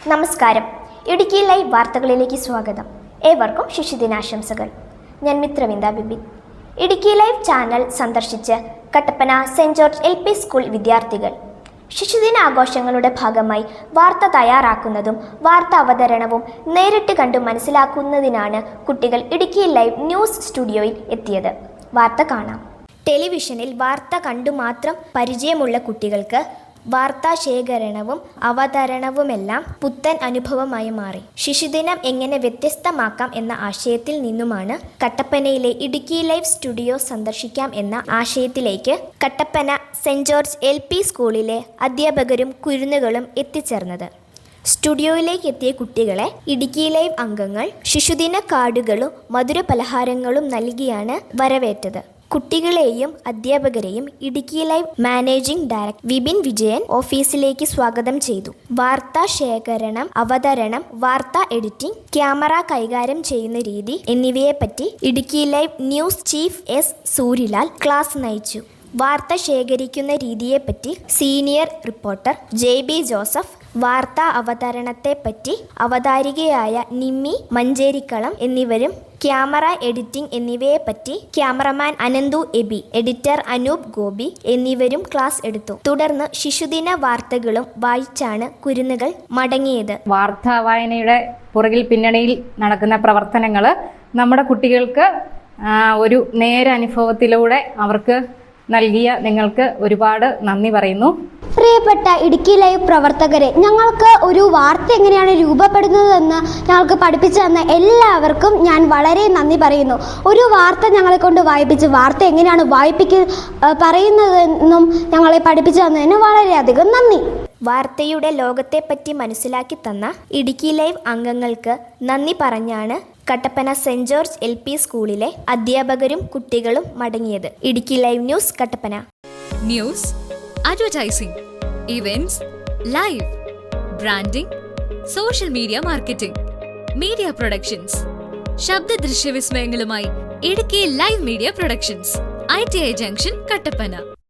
നമസ്കാരം. ഇടുക്കി ലൈവ് വാർത്തകളിലേക്ക് സ്വാഗതം. ഏവർക്കും ശിശുദിനാശംസകൾ. ഞാൻ മിത്രവിന്ദ ബിബിൻ. ഇടുക്കി ലൈവ് ചാനൽ സന്ദർശിച്ച് Kattappana saint George LP school വിദ്യാർത്ഥികൾ ശിശുദിനാഘോഷങ്ങളുടെ ഭാഗമായി വാർത്ത തയ്യാറാക്കുന്നതും വാർത്ത അവതരണവും നേരിട്ട് കണ്ടു മനസ്സിലാക്കുന്നതിനാണ് കുട്ടികൾ ഇടുക്കി ലൈവ് ന്യൂസ് സ്റ്റുഡിയോയിൽ എത്തിയത്. വാർത്ത കാണാം. ടെലിവിഷനിൽ വാർത്ത കണ്ടു മാത്രം പരിചയമുള്ള കുട്ടികൾക്ക് വാർത്താ ശേഖരണവും അവതരണവുമെല്ലാം പുത്തൻ അനുഭവമായി മാറി. ശിശുദിനം എങ്ങനെ വ്യത്യസ്തമാക്കാം എന്ന ആശയത്തിൽ നിന്നുമാണ് കട്ടപ്പനയിലെ ഇടുക്കി ലൈവ് സ്റ്റുഡിയോ സന്ദർശിക്കാം എന്ന ആശയത്തിലേക്ക് കട്ടപ്പന സെന്റ് ജോർജ് LP സ്കൂളിലെ അധ്യാപകരും കുരുന്നുകളും എത്തിച്ചേർന്നത്. സ്റ്റുഡിയോയിലേക്ക് എത്തിയ കുട്ടികളെ ഇടുക്കി ലൈവ് അംഗങ്ങൾ ശിശുദിന കാർഡുകളും മധുരപലഹാരങ്ങളും നൽകിയാണ് വരവേറ്റത്. കുട്ടികളെയും അധ്യാപകരെയും Idukki live managing director Vipin Vijayan ഓഫീസിലേക്ക് സ്വാഗതം ചെയ്തു. വാർത്താ ശേഖരണം, അവതരണം, വാർത്താ എഡിറ്റിംഗ്, ക്യാമറ കൈകാര്യം ചെയ്യുന്ന രീതി എന്നിവയെപ്പറ്റി Idukki live news chief S Suryalal class നയിച്ചു. വാർത്ത ശേഖരിക്കുന്ന രീതിയെപ്പറ്റി സീനിയർ റിപ്പോർട്ടർ JB ജോസഫ്, വാർത്താ അവതരണത്തെപ്പറ്റി അവതാരികയായ നിമ്മി മഞ്ചേരിക്കളം എന്നിവരും ക്യാമറ എഡിറ്റിംഗ് എന്നിവയെപ്പറ്റി ക്യാമറമാൻ അനന്തു എബി, എഡിറ്റർ അനൂപ് ഗോപി എന്നിവരും ക്ലാസ് എടുത്തു. തുടർന്ന് ശിശുദിന വാർത്തകളും വായിച്ചാണ് കുരുന്നുകൾ മടങ്ങിയത്. വാർത്താ വായനയുടെ പുറകിൽ പിന്നണിയിൽ നടക്കുന്ന പ്രവർത്തനങ്ങൾ നമ്മുടെ കുട്ടികൾക്ക് ഒരു നേരനുഭവത്തിലൂടെ അവർക്ക് നൽകിയ നിങ്ങൾക്ക് ഒരുപാട് നന്ദി പറയുന്നു. പ്രിയപ്പെട്ട ഇടുക്കി ലൈവ് പ്രവർത്തകരെ, ഞങ്ങൾക്ക് ഒരു വാർത്ത എങ്ങനെയാണ് രൂപപ്പെടുന്നതെന്ന് ഞങ്ങൾക്ക് പഠിപ്പിച്ചു തന്ന എല്ലാവർക്കും ഞാൻ വളരെ നന്ദി പറയുന്നു. ഒരു വാർത്ത ഞങ്ങളെ കൊണ്ട് വായിപ്പിച്ച് വാർത്ത എങ്ങനെയാണ് പറയുന്നതെന്നും ഞങ്ങളെ പഠിപ്പിച്ചു തന്നതിന് വളരെയധികം നന്ദി. വാർത്തയുടെ ലോകത്തെപ്പറ്റി മനസ്സിലാക്കി തന്ന ഇടുക്കി ലൈവ് അംഗങ്ങൾക്ക് നന്ദി പറഞ്ഞാണ് കട്ടപ്പന സെന്റ് ജോർജ് LP സ്കൂളിലെ അധ്യാപകരും കുട്ടികളും മടങ്ങിയത്. Idukki live news Kattappana. News, advertising, events, live, branding, social media marketing, media productions, ശബ്ദ ദൃശ്യ വിസ്മയങ്ങളുമായി Idukki live media productions, ITI junction, Kattappana.